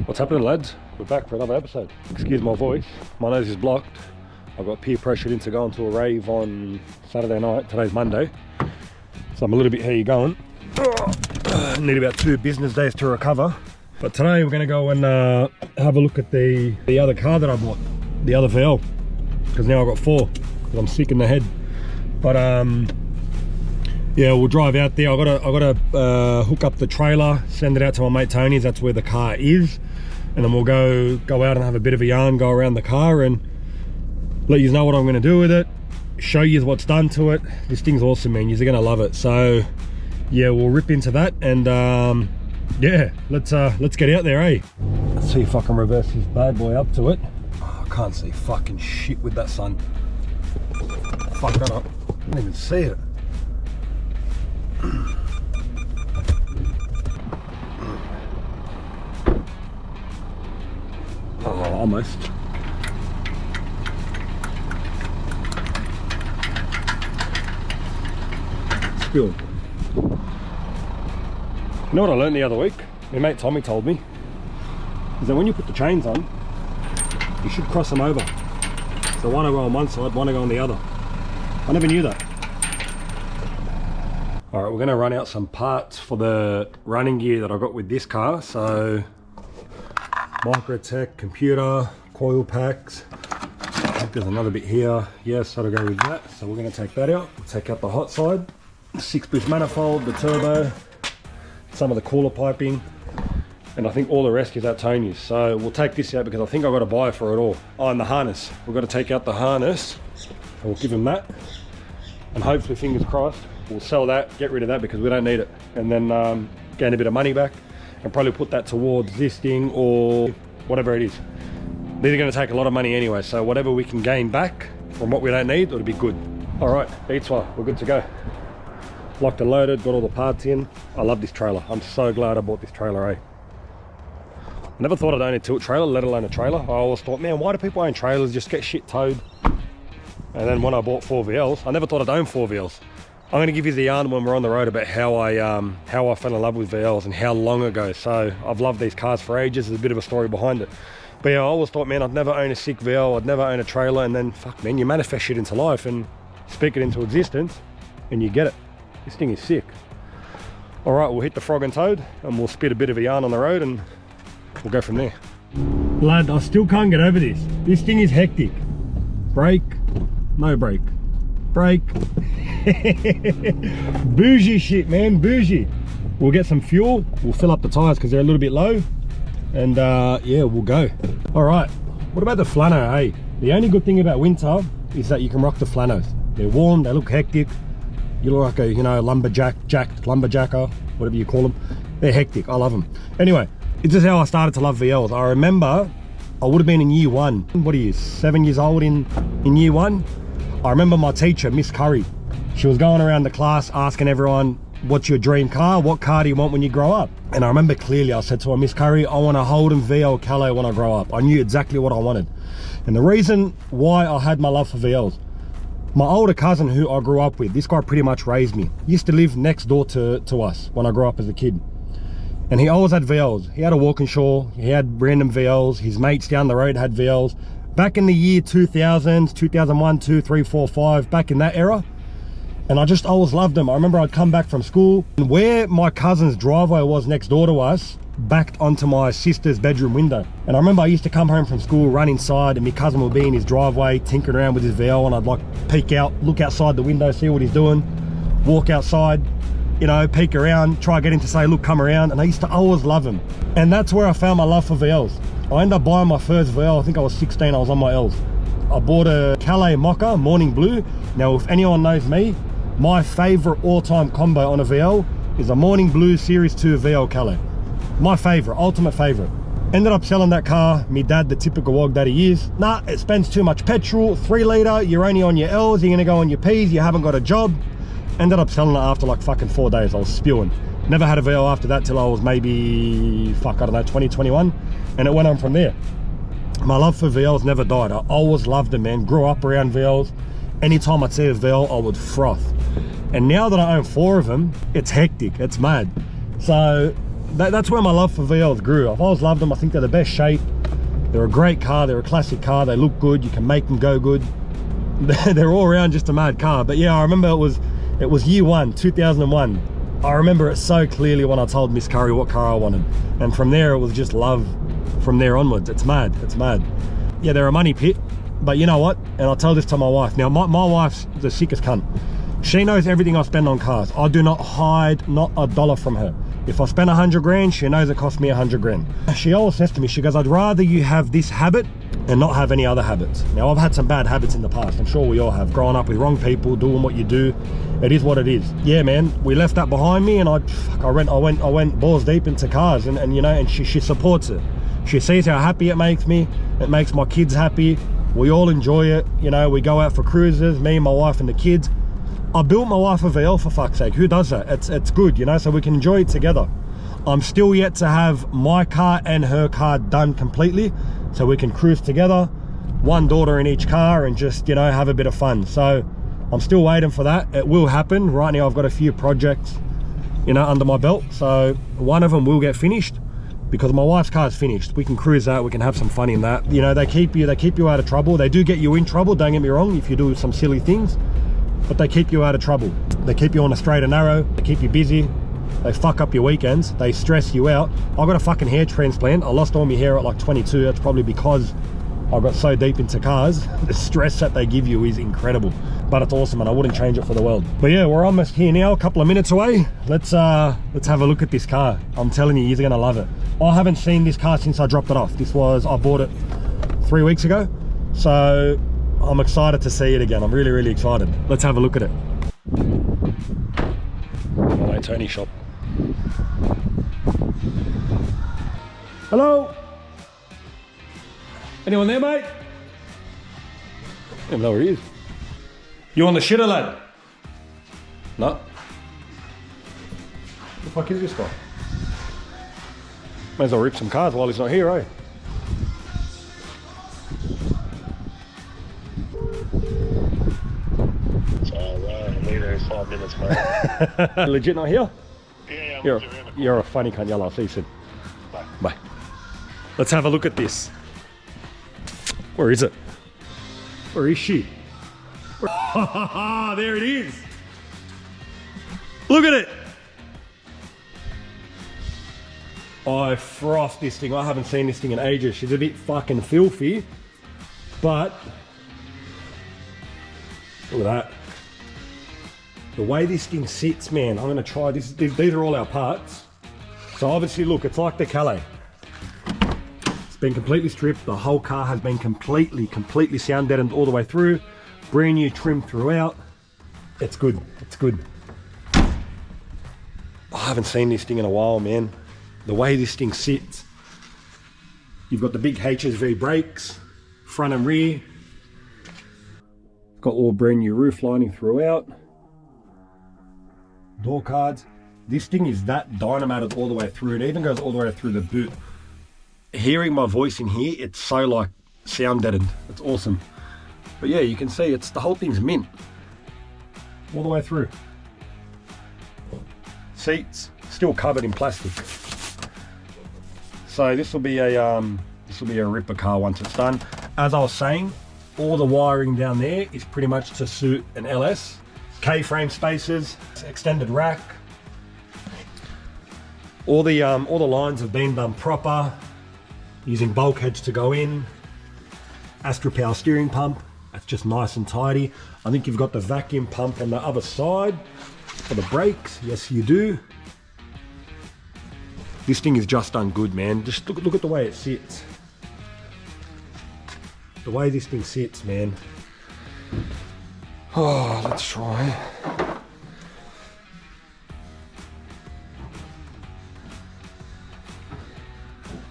What's happening, lads? We're back for another episode. Excuse my voice, my nose is blocked. I got peer pressured into going to a rave on Saturday night. Today's Monday, so I'm a little bit how you going. Need about 2 business days to recover. But today we're going to go and have a look at the other car that I bought, the other VL, because now I've got 4 because I'm sick in the head. But yeah, we'll drive out there. I gotta hook up the trailer, send it out to my mate Tony's. That's where the car is, and then we'll go out and have a bit of a yarn, go around the car and let you know what I'm going to do with it, show you what's done to it. This thing's awesome, man. You're gonna love it. So yeah, we'll rip into that, and yeah, let's get out there, eh? Let's see if I can reverse this bad boy up to it. Oh, I can't see fucking shit with that sun. Fuck that up. I can't even see it. Oh, almost. Spill. You know what I learned the other week? My mate Tommy told me, is that when you put the chains on, you should cross them over. So one will go on one side, one will go on the other. I never knew that. All right, we're gonna run out some parts for the running gear that I got with this car. So Microtech, computer, coil packs. I think there's another bit here. Yes, that'll go with that. So we're gonna take that out. We'll take out the hot side, 6-boost manifold, the turbo, some of the cooler piping, and I think all the rest is at Tony's. So we'll take this out because I think I've got to buy for it all. Oh, and the harness. We've got to take out the harness. So we'll give him that. And hopefully, fingers crossed, we'll sell that, get rid of that because we don't need it. And then gain a bit of money back and probably put that towards this thing or whatever it is. These are going to take a lot of money anyway. So whatever we can gain back from what we don't need, it'll be good. All right, beats well, we're good to go. Locked and loaded, got all the parts in. I love this trailer. I'm so glad I bought this trailer, eh? I never thought I'd own a tilt trailer, let alone a trailer. I always thought, man, why do people own trailers? Just get shit towed. And then when I bought 4 VLs, I never thought I'd own 4 VLs. I'm going to give you the yarn when we're on the road about how I fell in love with VLs and how long ago. So I've loved these cars for ages. There's a bit of a story behind it. But yeah, I always thought, man, I'd never own a sick VL. I'd never own a trailer. And then, fuck, man, you manifest shit into life and speak it into existence and you get it. This thing is sick. All right, we'll hit the frog and toad and we'll spit a bit of a yarn on the road and we'll go from there. Lad, I still can't get over this. This thing is hectic. Brake, no brake. Brake. Bougie shit, man, bougie. We'll get some fuel. We'll fill up the tires because they're a little bit low. And yeah, we'll go. All right, what about the flano, hey? The only good thing about winter is that you can rock the flanos. They're warm, they look hectic. You look like a, you know, lumberjacker, whatever you call them. They're hectic, I love them. Anyway, it's just how I started to love VLs. I remember I would have been in year 1. What are you, 7 years old in year 1? I remember my teacher, Miss Curry. She was going around the class asking everyone, what's your dream car? What car do you want when you grow up? And I remember clearly, I said to her, Miss Curry, I want a Holden VL Calais when I grow up. I knew exactly what I wanted. And the reason why I had my love for VLs, my older cousin who I grew up with, this guy pretty much raised me. He used to live next door to us when I grew up as a kid. And he always had VLs. He had a Walkinshaw, he had random VLs, his mates down the road had VLs. Back in the year 2000s, 2001, 2, 3, 4, 5, back in that era. And I just always loved them. I remember I'd come back from school and where my cousin's driveway was next door to us, backed onto my sister's bedroom window. And I remember I used to come home from school, run inside, and my cousin would be in his driveway tinkering around with his VL, and I'd like peek out, look outside the window, see what he's doing, walk outside, you know, peek around, try get him to say, look, come around. And I used to always love him. And that's where I found my love for VLs. I ended up buying my first VL, I think I was 16, I was on my L's. I bought a Calais Mocha, Morning Blue. Now, if anyone knows me, my favorite all-time combo on a VL is a Morning Blue Series 2 VL Calais. My favorite, ultimate favorite. Ended up selling that car. Me dad, the typical wog that he is. Nah, it spends too much petrol, 3 litre, you're only on your L's, you're gonna go on your P's, you haven't got a job. Ended up selling it after like fucking 4 days. I was spewing. Never had a VL after that till I was maybe, fuck, I don't know, 20, 21. And it went on from there. My love for VLs never died. I always loved them, man. Grew up around VLs. Anytime I'd see a VL, I would froth. And now that I own 4 of them, it's hectic, it's mad. So that's where my love for VLs grew. I've always loved them. I think they're the best shape. They're a great car. They're a classic car. They look good. You can make them go good. They're all around just a mad car. But yeah, I remember it was year one, 2001. I remember it so clearly when I told Miss Curry what car I wanted. And from there, it was just love from there onwards. It's mad. It's mad. Yeah, they're a money pit. But you know what? And I'll tell this to my wife. Now, my wife's the sickest cunt. She knows everything I spend on cars. I do not hide not a dollar from her. If I spend 100 grand, she knows it cost me 100 grand. She always says to me, she goes, I'd rather you have this habit and not have any other habits. Now, I've had some bad habits in the past. I'm sure we all have. Growing up with wrong people, doing what you do. It is what it is. Yeah, man, we left that behind me, and I went balls deep into cars, and you know, and she supports it. She sees how happy it makes me. It makes my kids happy. We all enjoy it. You know, we go out for cruises, me, my wife, and the kids. I built my wife a VL, for fuck's sake. Who does that? It's good, you know, so we can enjoy it together. I'm still yet to have my car and her car done completely, so we can cruise together, one daughter in each car, and just, you know, have a bit of fun. So I'm still waiting for that. It will happen. Right now I've got a few projects, you know, under my belt, so one of them will get finished because my wife's car is finished. We can cruise that, we can have some fun in that. You know, they keep you out of trouble. They do get you in trouble, don't get me wrong, if you do some silly things, but they keep you out of trouble. They keep you on a straight and narrow. They keep you busy. They fuck up your weekends. They stress you out. I got a fucking hair transplant. I lost all my hair at like 22. That's probably because I got so deep into cars. The stress that they give you is incredible, but it's awesome, and I wouldn't change it for the world. But yeah, we're almost here now, a couple of minutes away. Let's have a look at this car. I'm telling you, you're gonna love it. I haven't seen this car since I dropped it off. I bought it 3 weeks ago, so I'm excited to see it again. I'm really, really excited. Let's have a look at it. Hello, Tony shop. Hello? Anyone there, mate? I don't know where he is. You on the shitter, lad? No? What the fuck is this guy? May as well rip some cars while he's not here, eh? I'm there in 5 minutes, mate. Legit not here? Yeah, you're a funny cunt. Yellow. See you soon. Bye. Bye. Let's have a look at this. Where is it? Where is she? There it is. Look at it. I frothed this thing. I haven't seen this thing in ages. She's a bit fucking filthy, but look at that. The way this thing sits, man, I'm gonna try this. These are all our parts. So obviously, look, it's like the Calais. It's been completely stripped. The whole car has been completely sound deadened all the way through. Brand new trim throughout. It's good, it's good. I haven't seen this thing in a while, man. The way this thing sits. You've got the big HSV brakes, front and rear. Got all brand new roof lining throughout. Door cards. This thing is that dynamated all the way through. It even goes all the way through the boot. Hearing my voice in here, it's so like sound deadened. It's awesome. But yeah, you can see the whole thing's mint all the way through. Seats still covered in plastic. So this will be a ripper car once it's done. As I was saying, all the wiring down there is pretty much to suit an LS. K-frame spaces, extended rack. All the lines have been done proper, using bulkheads to go in. Astro Power steering pump, that's just nice and tidy. I think you've got the vacuum pump on the other side for the brakes. Yes, you do. This thing is just done good, man. Just look at the way it sits. The way this thing sits, man. Oh, let's try.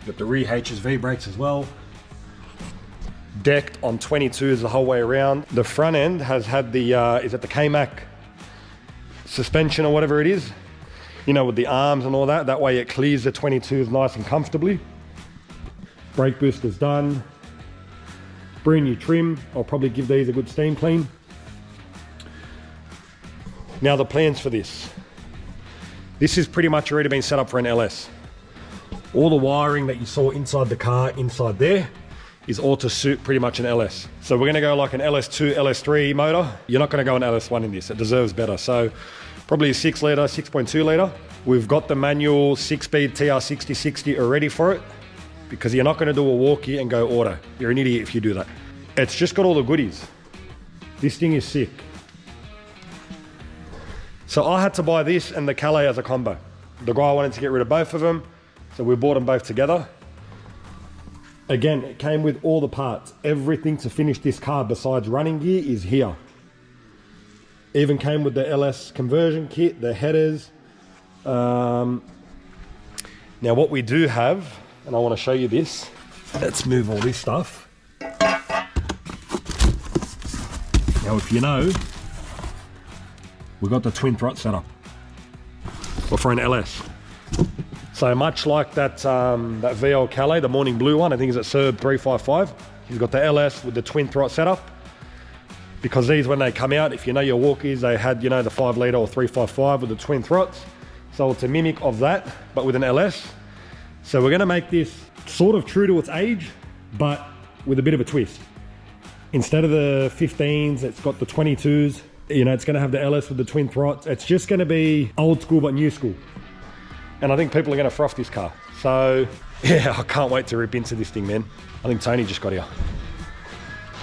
Got the rear HSV brakes as well. Decked on 22s the whole way around. The front end has had the, is it the K-Mac suspension or whatever it is? You know, with the arms and all that. That way it clears the 22s nice and comfortably. Brake booster's done. Brand new trim. I'll probably give these a good steam clean. Now the plans for this. This has pretty much already been set up for an LS. All the wiring that you saw inside the car, inside there, is all to suit pretty much an LS. So we're gonna go like an LS2, LS3 motor. You're not gonna go an LS1 in this, it deserves better. So probably a 6 litre, 6.2 litre. We've got the manual 6-speed TR6060 already for it, because you're not gonna do a walkie and go auto. You're an idiot if you do that. It's just got all the goodies. This thing is sick. So I had to buy this and the Calais as a combo. The guy wanted to get rid of both of them, so we bought them both together. Again, it came with all the parts. Everything to finish this car besides running gear is here. Even came with the LS conversion kit, the headers. Now what we do have, and I want to show you this. Let's move all this stuff. Now if you know, we got the twin throttle setup. Or for an LS. So much like that that VL Calais, the morning blue one, I think is at Serb 355. He's got the LS with the twin throttle setup. Because these, when they come out, if you know your walkies, they had, you know, the 5 litre or 355 with the twin throttles. So it's a mimic of that, but with an LS. So we're gonna make this sort of true to its age, but with a bit of a twist. Instead of the 15s, it's got the 22s. You know, it's gonna have the LS with the twin throttles. It's just gonna be old school, but new school. And I think people are gonna froth this car. So yeah, I can't wait to rip into this thing, man. I think Tony just got here.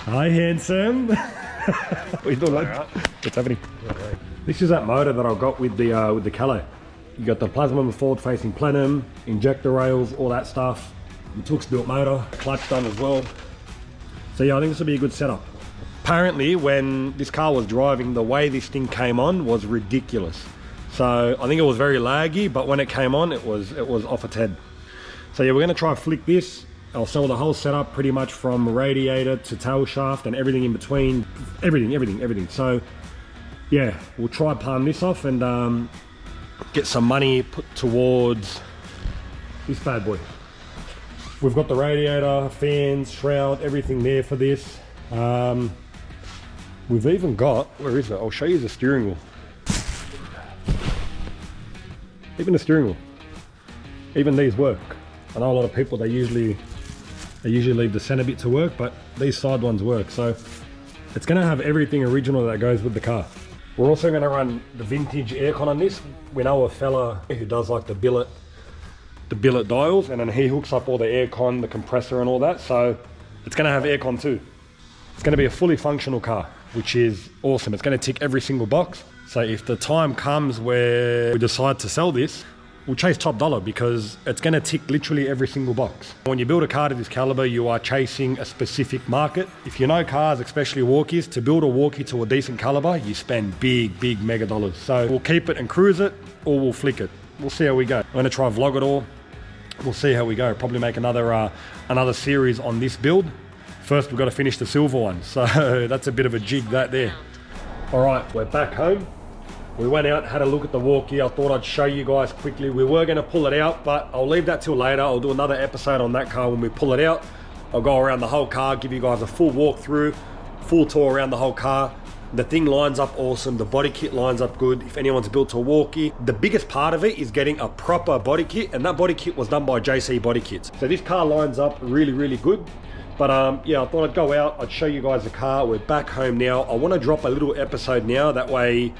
Hi, handsome. What are you doing, mate? What's happening? This is that motor that I got with the Calais. You got the plasma forward-facing plenum, injector rails, all that stuff. The Tooks built motor, clutch done as well. So yeah, I think this will be a good setup. Apparently, when this car was driving, the way this thing came on was ridiculous. So I think it was very laggy, but when it came on, it was off its head. So yeah, we're gonna try flick this. I'll sell the whole setup pretty much from radiator to tail shaft and everything in between. Everything. So yeah, we'll try palm this off and get some money put towards this bad boy. We've got the radiator, fans, shroud, everything there for this. We've even got, where is it? I'll show you the steering wheel. Even the steering wheel. Even these work. I know a lot of people, they usually leave the center bit to work, but these side ones work. So it's gonna have everything original that goes with the car. We're also gonna run the vintage aircon on this. We know a fella who does like the billet dials, and then he hooks up all the aircon, the compressor and all that. So it's gonna have aircon too. It's gonna be a fully functional car, which is awesome. It's gonna tick every single box. So if the time comes where we decide to sell this, we'll chase top dollar because it's gonna tick literally every single box. When you build a car to this caliber, you are chasing a specific market. If you know cars, especially walkies, to build a walkie to a decent caliber, you spend big mega dollars. So we'll keep it and cruise it, or we'll flick it. We'll see how we go. I'm gonna try vlog it all. We'll see how we go. Probably make another series on this build. First, we've got to finish the silver one. So that's a bit of a jig that there. All right, we're back home. We went out, had a look at the walkie. I thought I'd show you guys quickly. We were gonna pull it out, but I'll leave that till later. I'll do another episode on that car when we pull it out. I'll go around the whole car, give you guys a full walkthrough, full tour around the whole car. The thing lines up awesome. The body kit lines up good. If anyone's built a walkie, the biggest part of it is getting a proper body kit, and that body kit was done by JC Body Kits. So this car lines up really good. But yeah, I thought I'd go out, I'd show you guys the car. We're back home now. I want to drop a little episode now, that way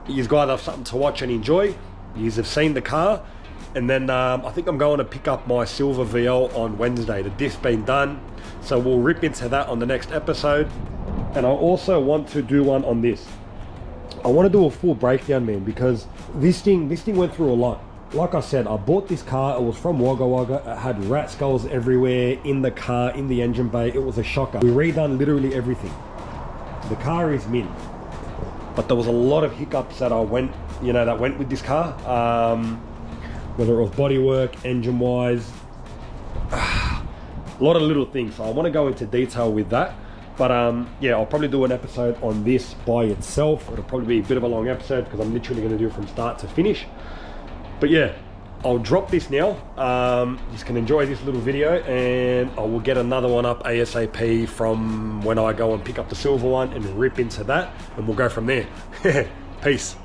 you guys have something to watch and enjoy. You have seen the car. And then I think I'm going to pick up my silver VL on Wednesday. The diff's been done, so we'll rip into that on the next episode. And I also want to do one on this. I want to do a full breakdown, man, because this thing went through a lot. Like I said, I bought this car, it was from Wagga Wagga. It had rat skulls everywhere in the car, in the engine bay. It was a shocker. We redone literally everything. The car is mint, but there was a lot of hiccups that went with this car. Whether it was bodywork, engine wise, a lot of little things. So I want to go into detail with that. But yeah, I'll probably do an episode on this by itself. It'll probably be a bit of a long episode because I'm literally going to do it from start to finish. But yeah, I'll drop this now. You can enjoy this little video, and I will get another one up ASAP from when I go and pick up the silver one and rip into that, and we'll go from there. Peace.